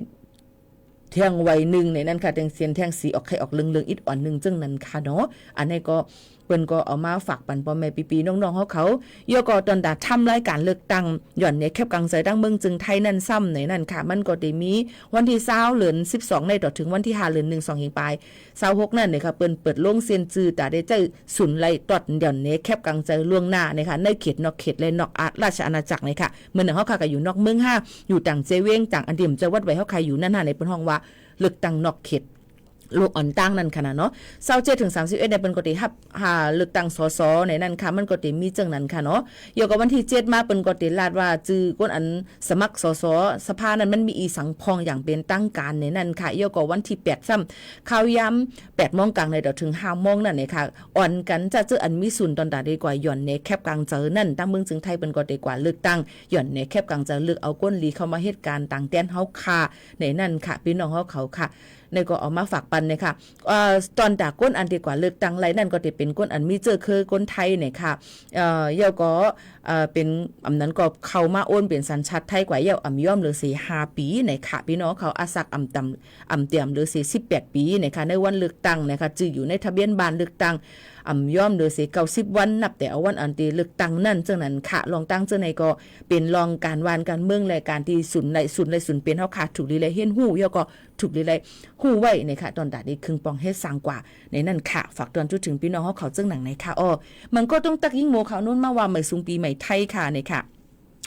F: เที่ยงวัย1ในนั่นค่ะแทงเสียนแทงสีออกไข่ออกเหลืองๆอิดอ่อนนึงจังนั้นค่ะเนาะอันนี้ก็เปิ้นก็เอามาฝากปันพ่อแม่พี่ๆน้องๆเขาย่อก็ตอนดาทำรายการเลือกตั้งหย่อนเนี่ยแคบกลางใจตั้งเมืองจึงไทยนั่นซ้ำในนั่นค่ะมันก็ได้มีวันที่20เดือน12ในต่อถึงวันที่5เดือน1 2เหงปลาย26นั่นเนี่ยค่ะเปิ้นเปิดลงเซียนจือตาได้ใจสุนไล่ตอดหย่อนเนี่ยแคบกลางใจล่วงหน้านะคะในเขตนอกเขตและนอกราชอาณาจักรเนี่ยค่ะเมื่อเฮาค่ะก็อยู่นอกเมือง5อยู่ต่างเจเวงต่างอันเดียมจะวัดไว้เฮาค่ะอยู่นั่นในเปิ้นห้องว่าเลือกตั้งนอกเขตลูกอ่อนตั้งนั่นค่ะเนาะ27ถึง31เนี่ยเป็นกติรับเลือกตั้งสสในนั้นค่ะมันก็สิมีจังนั้นค่ะเนาะเกี่ยวกับวันที่7มาเป็นกติลาดว่าจื้อก้นอันสมัครสสสภานั้นมันมีอีสังพองอย่างเป็นตั้งการในนั้นค่ะเกี่ยวกับวันที่8ซ้ำข่าวยาม8 โมงกลางในต่อถึง5 โมงนั่นเนี่ยค่ะอ่อนกันจะเจออันมีสุนตอนตาดีกว่าหย่อนในแคบกลางเจอนั่นตั้งเมืองจึงไทยเป็นกติกว่าเลือกตั้งหย่อนในแคบกลางเจอเลือกเอาก้นลีเข้ามาเหตุการณ์ต่างแดนเฮาค่ะในนั้นค่ะพี่น้องเขาค่ะในก็เอามาฝากปันเนี่ยค่ะตอนจากก้นอันดีกว่าเลือกตั้งไรนั่นก็จะเป็นก้นอันมีเจอคือก้นไทยเนี่ยค่ะเยาก็เป็นอำนั้นก็เข้ามาโอนเป็นสัญชาติไทยกว่าเยาอ่ำย่อมหรือ5 ปีเนี่ยค่ะพี่น้องเขาอาศักอ่ำเตียมหรือ18 ปีเนี่ยค่ะในวันเลือกตั้งเนี่ยค่ะจื่ออยู่ในทะเบียนบ้านเลือกตั้ง ย่อมโดยเสีย90วันนับแต่เอาวันอันตีเลือกตั้งนั่นจังนั้นค่ะลองตั้งจังไหนก็เป็นรองการวานการเมืองรายการที่ศูนย์เป็นเฮาค่ะถูกลีเลยเห็นหู้ยก็ถูกลีเลยหู้ไว้ในค่ะตอนตาดีครึ่งปองเฮ็ดสร้างกว่าในนั่นค่ะฝากตอนจุดถึงพี่น้องเฮาเขาจังหนังในค่ะมันก็ต้องตักยิ่งโมเขานู้นมาว่าใหม่ซุงปีใหม่ไทยค่ะในค่ะ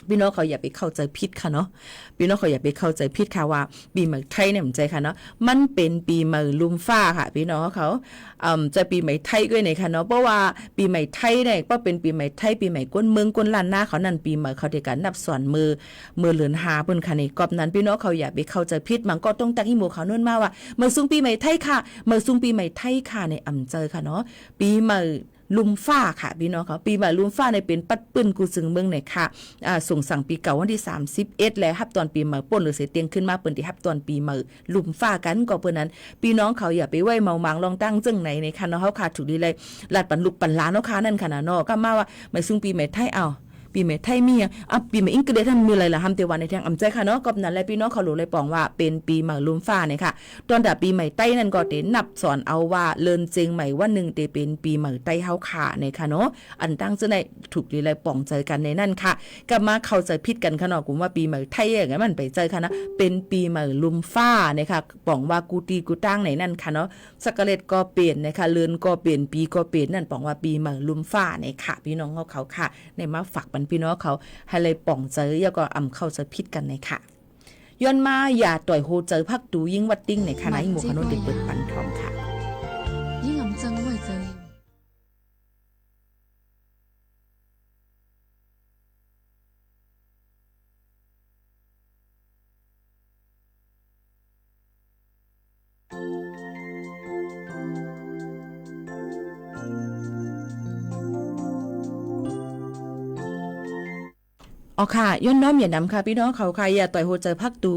F: พี่น้องเขาอย่าไปเข้าใจผิดค่ะเนาะพี่น้องเขาอย่าไปเข้าใจผิดค่ะว่าปีใหม่ไทยเนี่ยมันใจค่ะเนาะมันเป็นปีใหม่ลุมฟ้าค่ะพี่น้องเขาจะปีใหม่ไทยก็ในค่ะเนาะเพราะว่าปีใหม่ไทยเนี่ยก็เป็นปีใหม่ไทยปีใหม่ก้นเมืองก้นล้านหน้าเขานั่นปีใหม่เขาได้การนับสอนมือเหลือนหาเพิ่นค่ะนี่กอบนั้นพี่น้องเขาอย่าไปเข้าใจผิดมันก็ต้องตั้งอีโมเขาโน่นมาว่าเมื่อซุงปีใหม่ไทยค่ะเมื่อซุงปีใหม่ไทยค่ะในเจอค่ะเนาะปีใหม่ลุมฟ้าค่ะพี่น้องเขาปีใหม่ลุมฟ้าในเป็นปัดปื้นกูซึงเมืองไหนค่ะส่งสั่งปีเก่าวันที่31แล้วฮับตอนปีใหม่ป่นหรือเสียเตียงขึ้นมาเปิ้นที่ฮับตอนปีใหม่ลุมฟ้ากันก็เปิ้นนั้นพี่น้องเขาอย่าไปไว้เมามังลองตั้งจังไหนในค่ะเนาะเฮาค่ะถูกดีเลยลาดปันลูกปันหลานเนาะค่ะนั่นค่ะเนาะก็มาว่าไม่ซุงปีใหม่ไทยปีใหม่ไทยมีปีใหม่อิงกฤษมีอะไรล่ะฮัมเตวันในทางใจค่ะเนาะกอบนั้นแล้วพี่น้องเขารู้เลยปองว่าเป็นปีใหม่ลุมฟ้าเนี่ยค่ะตอนแต่ปีใหม่ไต้นั่นก็เตนับสอนเอาว่าเลินเจงใหม่ว่า1เตเป็นปีใหม่ไต้เฮาค่ะในค่ะเนาะอันตั้งจะได้ถูกดีเลยปองใจกันในนั่นค่ะก็มาเข้าใจผิดกันค่ะเนาะกลุ่มว่าปีใหม่ไทยอย่างนั้นมันไปใจค่ะนะเป็นปีใหม่ลุมฟ้าเนี่ยค่ะปองว่ากูตีกูตั้งในนั่นค่ะเนาะสักกะเล็ดก็เปลี่ยนนะคะเลินก็เปลี่ยนปีก็เปลี่ยนนั่นปองว่าปีใหม่ลุมฟ้าเนี่ยค่ะพี่น้องเขาค่ะในมาฝากปันพี่น้องเขาให้เลยป่องเจอแล้วก็เข้าใจผิดกันในค่ะย้อนมาอย่าต่อยโฮเจอพักดูยิ่งวัดติ้งในคณะหมู่คณะเด็กเปิดปันทองค่ะยิ่งจังไว้เจอค่ะย้อนน้อมอย่านำค่ะพี่น้องเขาค่ะอย่าต่อยโหใจพักดู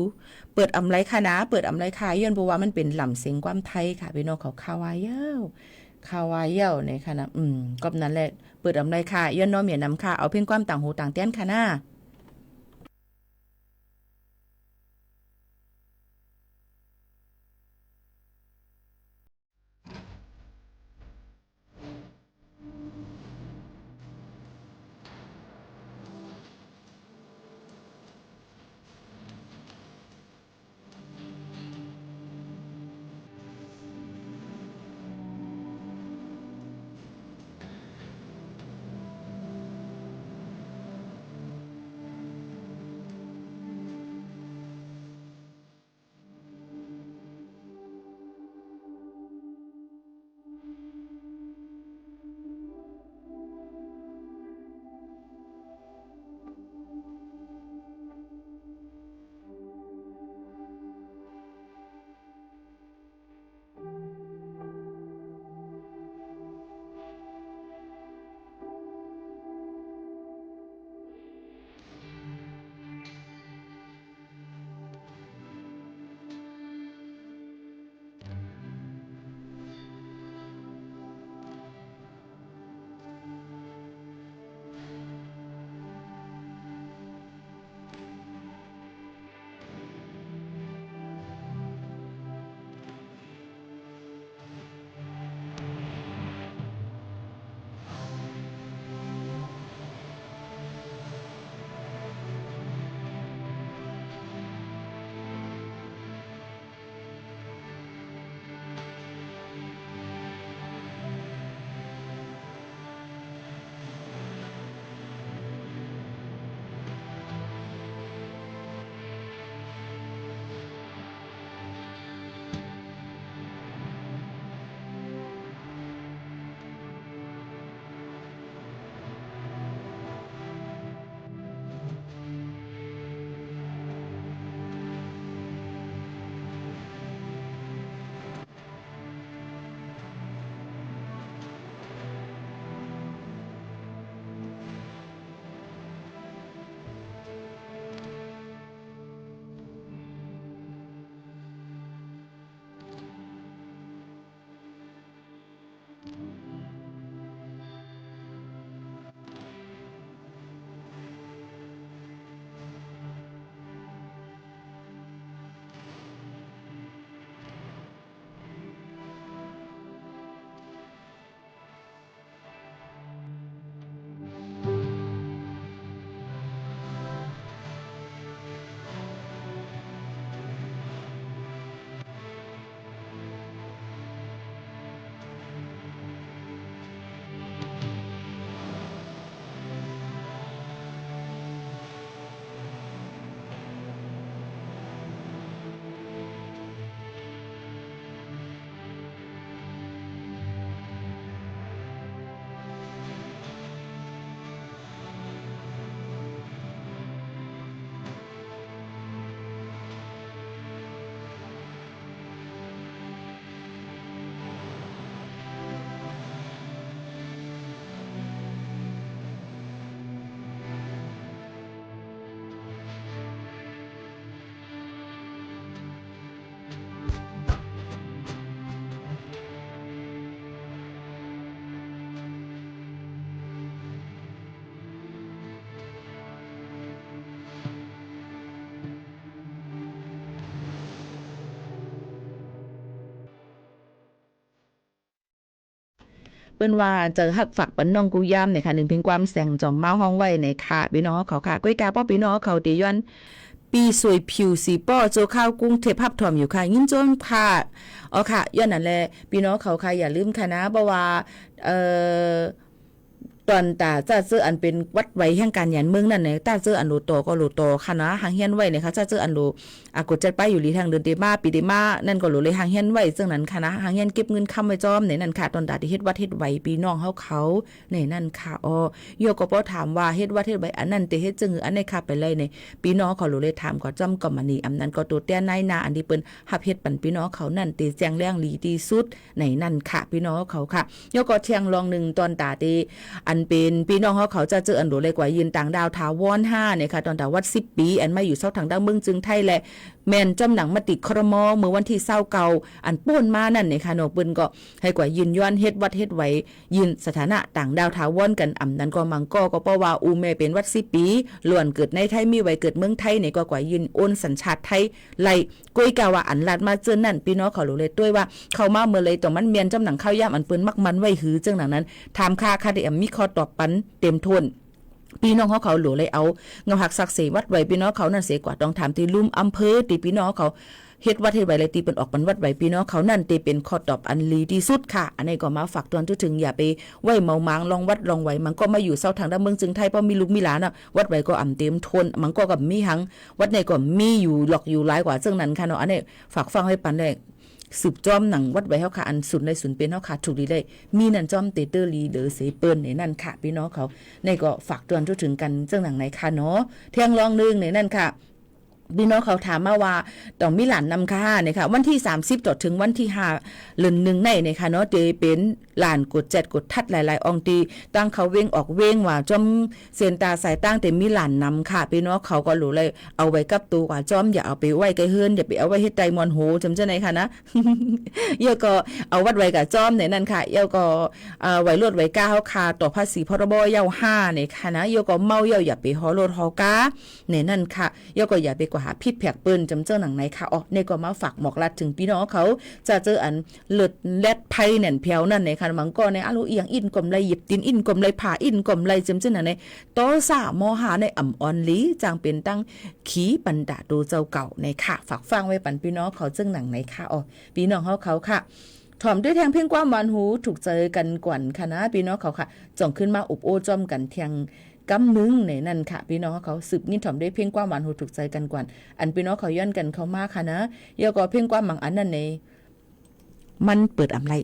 F: เปิดอำไรค่ะนะเปิดอำไรค่ะย้อนเพราะว่ามันเป็นลำเสียงความไทยค่ะพี่น้องเขาคาวายเย้าในค่ะนะก็นั้นแหละเปิดอำไรค่ะย้อนน้อมอย่านำค่ะเอาเพียงความต่างหูต่างแต้นค่ะนะ เปิ้นว่าเจอฮักฝักปันน้องกูย่ำเนี่ยค่ะ1เพลงความแสงจอมเมาห้องไว้ในค่ะพี่น้องเขาค่ะก้อยกาป้อพี่น้องเขาตีย้อนปีสวยผิวสีป้อโจข้าวกุ้งเทพับถ่อมอยู่ค่ะยินจนค่ะอ๋อค่ะย้อนนั่นแหละพี่น้องเขาค่ะอย่าลืมค่ะนะเพราะว่าตอนตาจ้าเจออันเป็นวัดไว้แห่งการหยันเมืองนั่นเนี่ยตาเจออันโลโตก็โลโตค่ะนะหางเฮียนไว้เนี่ยค่ะจ้าเจออันโลกดจัดไปอยู่ลีทางเดินเตมาปีเตมานั่นก็โลเลยหางเฮียนไว้ซึ่งนั้นค่ะนะหางเฮียนเก็บเงินค้ำไว้จอมเนี่ยนั่นค่ะตอนตาที่เฮ็ดวัดเฮ็ดไว้พี่น้องเขาเนี่ยนั่นค่ะอ๋อโยก็บ่ถามว่าเฮ็ดวัดเฮ็ดไว้อันนั้นเตเฮ็ดจึงอันไหนค่ะไปเลยเนี่ยพี่น้องเขาโลเลยถามก็จำก็มานี่อำนั้นก็ตัวเตี้ยนายนาอันที่เปิ้นฮับเฮ็ดปันพี่น้องเขานั่นเตแจ้งแรงลีที่สุดในนั่นค่ะพี่น้องเขาค่ะโยก็เที่ยงลองนึงตอนตาเตอันเป็นพี่น้องเขาจะเจออันโดเลยกว่ายืนต่างดาวถาวร5เนี่ยค่ะตอนตาวัด10ปีอันมาอยู่เซาทางด้านเมืองจึงไทยแหละแม่นจำหนังมาติดครมเมื่อวันที่20เก่าอันป่นมานั่นเนี่ยค่ะเนาะเปิ้นก็ให้กว่ายืนย้อนเฮ็ดวัดเฮ็ดไว้ยืนสถานะต่างดาวถาวรกันนั้นก็มังก็เพราะว่าอูแม่เป็นวัด10ปีล้วนเกิดในไทยมีไว้เกิดเมืองไทยเนี่ยก็กว่ายืนโอนสัญชาติไทยไล่ก้อยกาว่าอันลาดมาเจอนั่นพี่น้องเขารู้เลยด้วยว่าเข้ามาเมื่อเลยต้องมันเมียนจำหนังข้าวย่ำอันเปิ้นมักมันไว้หือจังหนังนั้นถามค่าได้มีข้อตอบปันเต็มทนพี่น้องเขาหลวเลยเอาเงาหักศักดิ์ศรีวัดไว้พี่น้องเขานั่นเสียกว่าต้องถามที่ลุ่มอำเภอตีพี่น้องเขาเฮ็ดวัดเฮ็ดไว้เลยตีเป็นออกปันวัดไว้พี่น้องเขานั่นตีเป็นข้อตอบอันลีที่สุดค่ะอันนี้ก็มาฝากตอนถึงอย่าไปไว้เมามังลองวัดลองไว้มันก็มาอยู่เซาทางด้านเมืองจึงไทยเพราะมีลูกมีหลานน่ะวัดไว้ก็เต็มทนมันก็กับมีหังวัดในก็มีอยู่หลอกอยู่หลายกว่าซึ่งนั้นค่ะเนาะอันนี้ฝากฟังให้ปันได้สืบจอมหนังวัดไว้เฮาค่ะอันสุดในสุนเป็นเฮาค่ะถูกดีได้มีนั่นจอมเตเตอร์ลีเดอเสเปิ้นในนั่นค่ะพี่น้องเขาในก็ฝากเตือนถึงกันเรื่องหนังไหนค่ะเนาะเที่ยงรองนึงในนั่นค่ะพี่น้องเขาถามมาว่าต้องมีหลานนำค่ะเนี่ยค่ะวันที่30ต่อถึงวันที่5เดือน1ในเนี่ยค่ะเนาะจะเป็นหลานกด7กดทัดหลายๆองตีตั้งเขาเว้งออกเว้งว่าจอมเส้นตาสายตั้งแต่มีหลานนำค่ะพี่น้องเขาก็รู้เลยเอาไว้กับตัวกว่าจอมอย่าเอาไปไว้ไกลเฮือนอย่าไปเอาไว้เฮ็ดไตมอนโหจำจังไหนค่ะนะ เยอะก็เอาวัดไว้กับจอมเนี่ยนั่นค่ะเยอะก็ไว้รถไว้ก้าเฮาค่ะต่อภาษีพรบเยา5เนี่ยค่ะนะเยอะก็เมาเยาอย่าไปฮอรถฮอกาเนี่ยนั่นค่ะเยอะก็อย่าไปหาพิษแผกเปิ้นจำเจ้าหนังไหนค่ะอ๋อในก็มาฝากหมอกลัดถึงพี่น้องเขาจะเจออันเลิดแลดไพ่แหน่นเพียวนั่นในค่ะมังก็ในอาลูเอียงอินกลมไรหยิบตินอินกลมไรผ่าอินกลมไรจำเจ้าหนังในต่อสามหาในอ่ำออนลีจางเป็นตั้งขีปันดาดูเจ้าเก่าในค่ะฝากฟังไว้ปันพี่น้องเขาเจ้าหนังไหนค่ะอ๋อพี่น้องเขาค่ะถ่อมด้วยแทงเพ่งความหวานหูถูกเจอกันกวนค่ะนะพี่น้องเขาค่ะจ่องขึ้นมาอุบโอจอมกันเทียงกำนึงในนั่นค่ะพี่น้องเขาสืบยินถ่อมได้เพ่งความหวานหูถูกใจกันกว่าอันพี่น้องเขาย้อนกันเขามากค่ะนะเยาก็เพ่งความหมังอันนั่นในมันเปิดอำไร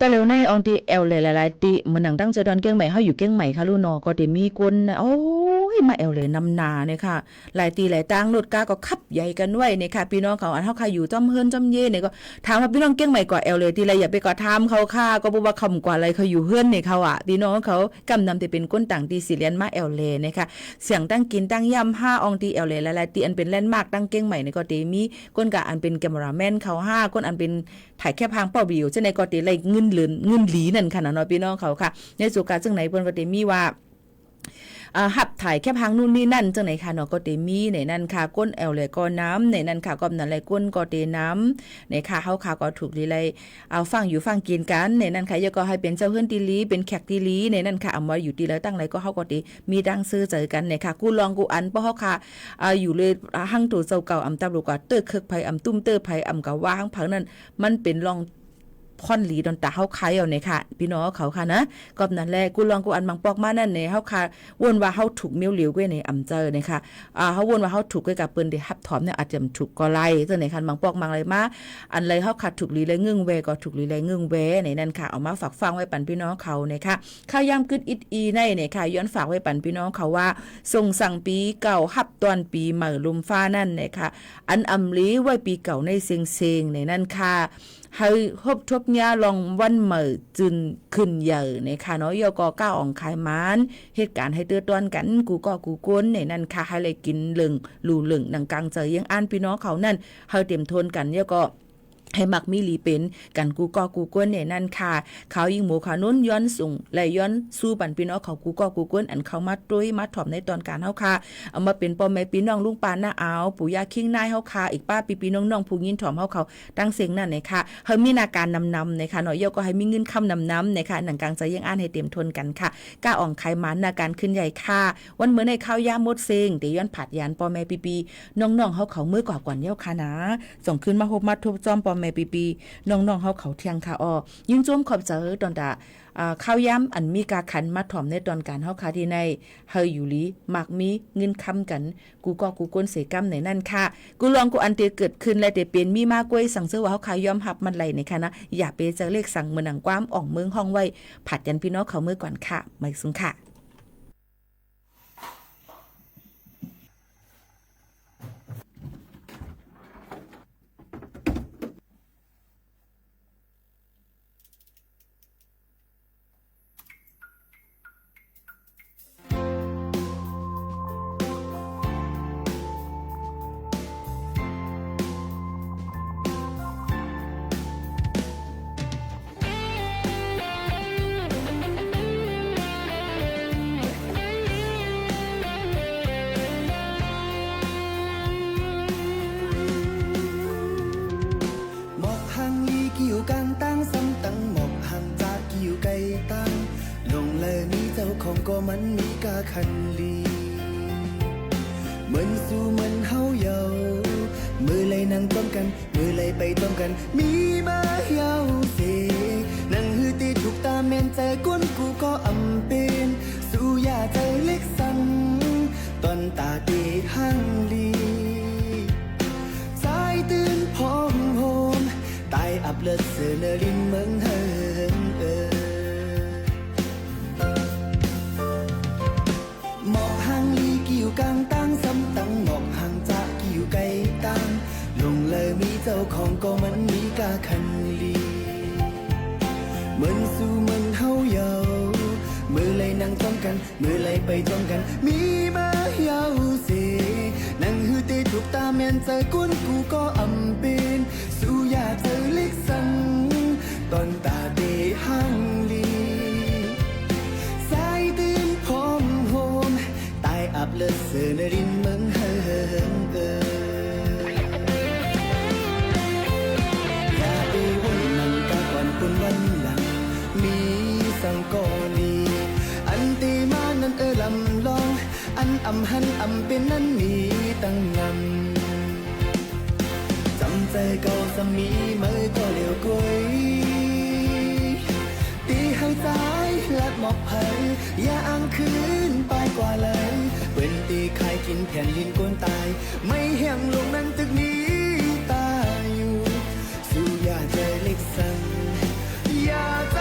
F: แต่แล้วในอองที่แอลเลยหลายๆติเหมือนหนังตั้งใจดอนเก้งใหม่เฮาอยู่เก้งใหม่ค่ะลูกเนาะก็ได้มีคนโอ้ยมาแอลเลยนำนาเนี่ยค่ะหลายตีหลายตั้งรถกาก็ขับใหญ่กันไว้เนี่ยค่ะพี่น้องเขาอันเฮาค่ะอยู่จ้อมเฮือนจ้อมเย่เนี่ยก็ถามว่าพี่น้องเก้งใหม่กว่าแอลเลยทีไรอย่าไปก็ถามเขาค่ะก็บ่ว่าคำกว่าอะไรเขาอยู่เฮือนเนี่ยเขาอ่ะพี่น้องเขากำนำที่เป็นก้นต่างตีสิเลียนมาแอลเลยนะคะเสียงตั้งกินตั้งย่ำ5อองตีแอลเลยหลายๆตีอันเป็นแลนด์มาร์คตั้งเก้งใหม่เนี่ยก็ได้มีก้นกะอันเป็นแคมราแมนเขา5ก้นอันเป็นถ่ายแค่พางเป้าวิวจังได๋ก็ได้เลยเงินหลีนั่นค่ะเนาะพี่น้องเขาค่ะในสุการจังไหนเพิ่นก็ได้มีว่าหับถ่ายแค่พังนู่นนี่นั่นจังไหนค่ะเนาะก็เตมีในนั้นค่ะก้นแอลเลยก็น้ำในนั้นค่ะก็นั่นเลยก้นก็เตน้ำในค่ะเฮาค่ะก็ถูกลีเลยเอาฟังอยู่ฟังกินกันในนั้นค่ะยก็ให้เป็นเจ้าเฮือนตีลีเป็นแขกตีลีในนั้นค่ะเอามาอยู่ตีแล้วตั้งไรก็เฮาก็เตมีดังซื้อเจอกันในค่ะกูลองกูอันเพราะเฮาค่ะอยู่เลยหั่งตัวเจ้าเก่าอำตาลูกว่าเตอคึกไผอำตุ้มเตอไผอำกะว่าหั่งผังนั้นมันเป็นลองค่อนหลีดอนตาเฮาคายเอาเนี่ยค่ะพี่น้องเขาค่ะนะก็นั่นแหละกูลองกูอันบางปอกมานั่นเนี่ยเฮาค่ะวนว่าเฮาถูกเมียวเหลียวก้วยในอำเจอเนี่ยค่ะเฮาวนว่าเฮาถูกก้วยกับเปิ้นได้ฮับถอมเนี่ยอาจจะถูกก็ไล่จังไหนคันบางปอกบางอะไรมาอันเลยเฮาค่ะถูกหลีเลยงึ่งเวก็ถูกหลีเลยงึ่งเวในนั่นค่ะเอามาฝากฟังไว้ปันพี่น้องเขาเนี่ยค่ะข้าวยามกึดอิดอีในเนี่ยค่ะย้อนฝากไว้ปันพี่น้องเขาว่าส่งสั่งปีเก่าฮับตอนปีใหม่ลมฟ้านั่นเนี่ยค่ะอันอำลีไว้ปีเก่าในเซิงๆในนั่นค่ะให้ฮบทบญาลองวันเหม่อจึนขึ้นใหญ่ในค่ะเนาะยก็ก้าวอ่องขายมานเหตุการณ์ให้เตือนต้อนกันกูก็กูก้นในนั้นค่ะให้เลยกินลึงลู่ลึงหนังกลางเจอยังอ่านพี่น้องเขานั่นให้เต็มทนกันยก็ให้มักมีหลีเป็นกันกูก็กูก้นเนี่ยนั่นค่ะเขายิงหมูขานุ่นย้อนส่งและย้อนสู้ปันพี่น้องเขากูก็กูก้นอันเขามาตุ้ยมาถ่อมในตอนการเฮาค่ะเอามาเป็นพ่อแม่พี่น้องลุงปานหน้าเอาปู่ย่าคิงนายเฮาค่ะอีกป้าพี่น้องๆผู้ยินถ่อมเฮาเขาตั้งเสียงนั่นเนี่ยค่ะเฮามีนาการนำในค่ะเนาะเยาก็ให้มีเงินคำนำในค่ะหนังกลางใจยังอ่านให้เต็มทนกันค่ะก้าอ่องไขมันนาการขึ้นใหญ่ค่ะวันเหมือนในข้าวยามดเซงแต่ย้อนผัดยานพ่อแม่พี่น้องๆเฮาเขามือกว่าก่อนเย้าค่ะนะส่งขึ้นมาพบมาทบจอมพ่อแม่พี่น้องๆเขาเที่ยงค่ะยินจมขอบใจตอนดาข้าวย้ำอันมีกาขันมาถ่อมในตอนการเฮาคาที่ในเฮาอยู่ลีมักมีเงินคำกันกูก็กูก้นเสกำในนั่นค่ะกูลองกูอันเตเกิดขึ้นและแต่เปลี่ยนมีมากกวยสั่งเสื้อว่าเฮาขายยอมหับมันไหลในค่ะนะอย่าไปเจอเลขสั่งเหมือนหนังความอ่องเมืองห้องไว้ผัดยันพี่น้องเขาเมื่อก่อนค่ะไม่ซึ้งค่ะ
O: มันมีกาคันลีเหมือนสู่เหมือนเฮาเยามือเลยนั่งต้มกันมือเลยไปต้มกันมีมาเยาเสนั่งหือตีถูกตาแม่นใจก้นกูก็อำเป็นสู่ยาใจเล็กสั่งตอนตาตีหังลีสายตื่นพร้อมโฮมตายอับเลือดเสือเนรินเมืองเฮิงกลางตั้งซ้ำตั้งหมอกห่างจากกิ่วไก่ตั้งลงเลยมีเจ้าของก็มันมีกาคันลีเหมือนสู่เหมือนเฮาเยามือเลยนั่งจ้องกันมือเลยไปจ้องกันมีมาเยาเสนั่งหือตีถูกตาแม่นใจก้นกูก็อำเป็นสู่ยาเธอเล็กสั่งตอนตาเดหังลีสายตื่นพร้อมโฮมอับเลือดเสือในรินเมืองเฮิงอย่าไปวนนั่งกะก่อนคนวันหลังมีสังกอนีอันตีมานั้นลำลองอันอำหันอำเป็นนั้นมีตั้งงำจำใจเก่าสมีเมื่อก็เลี้ยวกล้วยตีให้ใจลัดหมอกไผ่อย่าอ้างคืนไปกว่าเลยเป็นตีใครกินแผ่นดินก้นตายไม่แห้งลงนั้นตึกนี้ตายอยู่สู่ยาใจเล็กสั่งยาใจ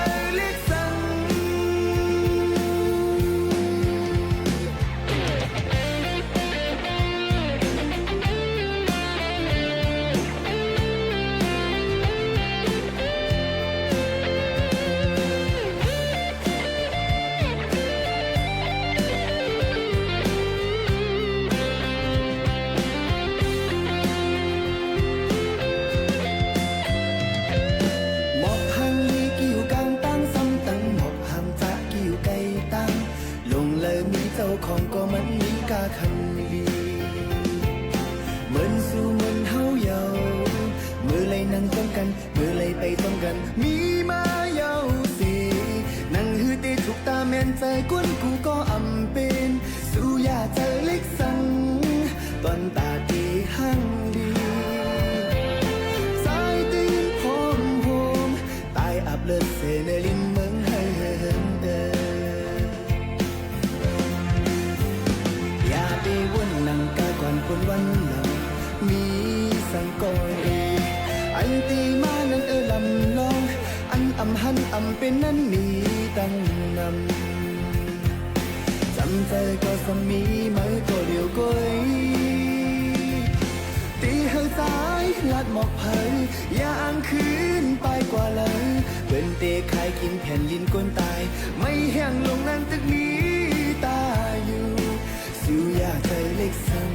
O: จ้าของก็มันมีกาคันลีเหมือนสู่เหมือนเฮาเยาเมื่อไรนั่งต้องกันเมื่อไรไปต้องกันมีมาเยาสินั่งฮือตีถูกตาแม่นใจกวนกูก็อำเป็นสู่อย่าเจอเล็กสังตอนตาตีหั่งดีสายตีนพร้อมโฮมตายอับเลิศเสนลินเมืองเฮิงเดอย่าไปวนนังกาก่อนคนวันหลังมีสังกอยอันตีมานั้นลำลองอันอำหันอำเป็นนั้นมีตั้งนำจำใจก็สมีไหมก็เดียวก้อยตีเฮาสายลัดหมอกเผยอย่าอ้างคืนไปกว่าเลยเป็นเตะขายกินแผ่นลิ้นก้นตายไม่แห้งลงนั่งตึกนี้ตาอยู่สิวอยากใจเล็กสั่ง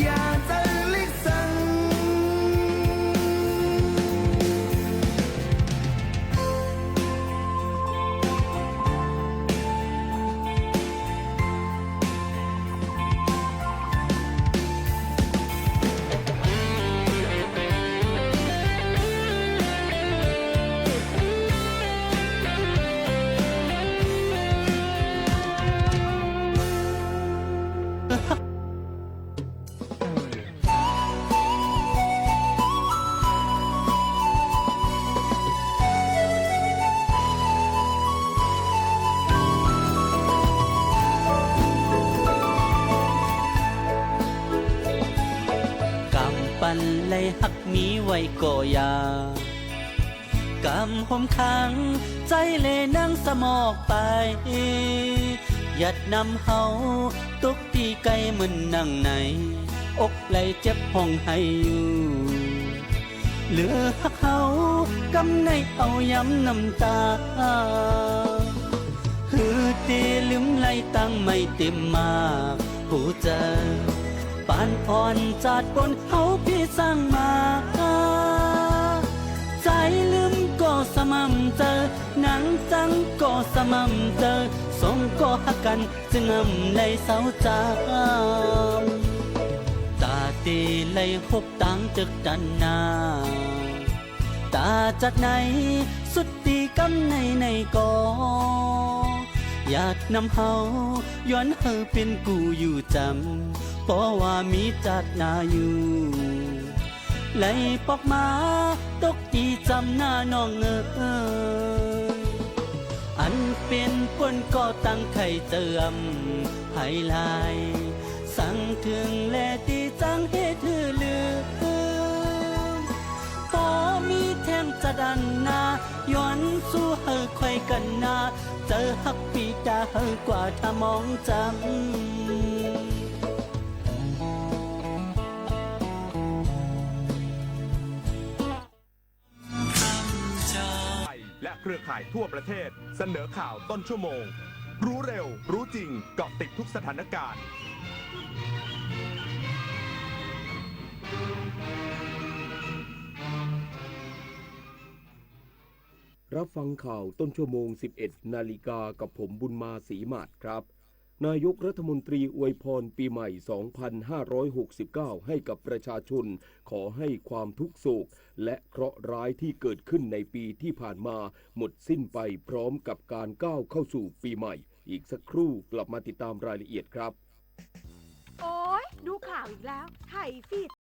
O: อยากใจเล็กสั่ง
P: ปันเลยหักมีไว้ก่อยากำหอมขังใจเลยนั่งสมอกไปหยัดนำเฮาตกตีไกลเหมือนนั่งในอกไหลเจ็บห้องให้อยู่เหลือหักเฮากำในเอาย้ำน้ำตาฮือตีลืมไหลตั้งไม่เต็มมากผู้เจอปานอ่อนจัดบนเขาพี่สร้างมาใจลืมก็สม่ำเจอหนังจังก็สม่ำเจอสองก็หักกันจึงอำในเสาจามตาตีเลยหบตังจึกดันนาตาจากไหนสุดตีกำในกออยากนำเฮาย้อนเฮอเป็นกูอยู่จำเพราะว่ามีจัดนาอยู่ไหลปอกมาตกตีจำหน้าน้องอันเป็นปนก็ตั้งไข่เติมให้ลายสั่งถึงแลตีจังให้เธอลืมพอมีแทงจะดันนาย้อนสู้เฮอไข่กันนาเจอหักปีดาเฮอกว่าถ้ามองจำ
H: และเครือข่ายทั่วประเทศเสนอข่าวต้นชั่วโมงรู้เร็วรู้จริงเกาะติดทุกสถานการณ์
B: รับฟังข่าวต้นชั่วโมง 11 นาฬิกากับผมบุญมาศรีมาศครับนายกรัฐมนตรีอวยพรปีใหม่ 2569 ให้กับประชาชนขอให้ความทุกโศกและเคราะห์ร้ายที่เกิดขึ้นในปีที่ผ่านมาหมดสิ้นไปพร้อมกับการก้าวเข้าสู่ปีใหม่อีกสักครู่กลับมาติดตามรายละเอียดครับ
Q: โอ๊ยดูข่าวอีกแล้วไถ่ฟีด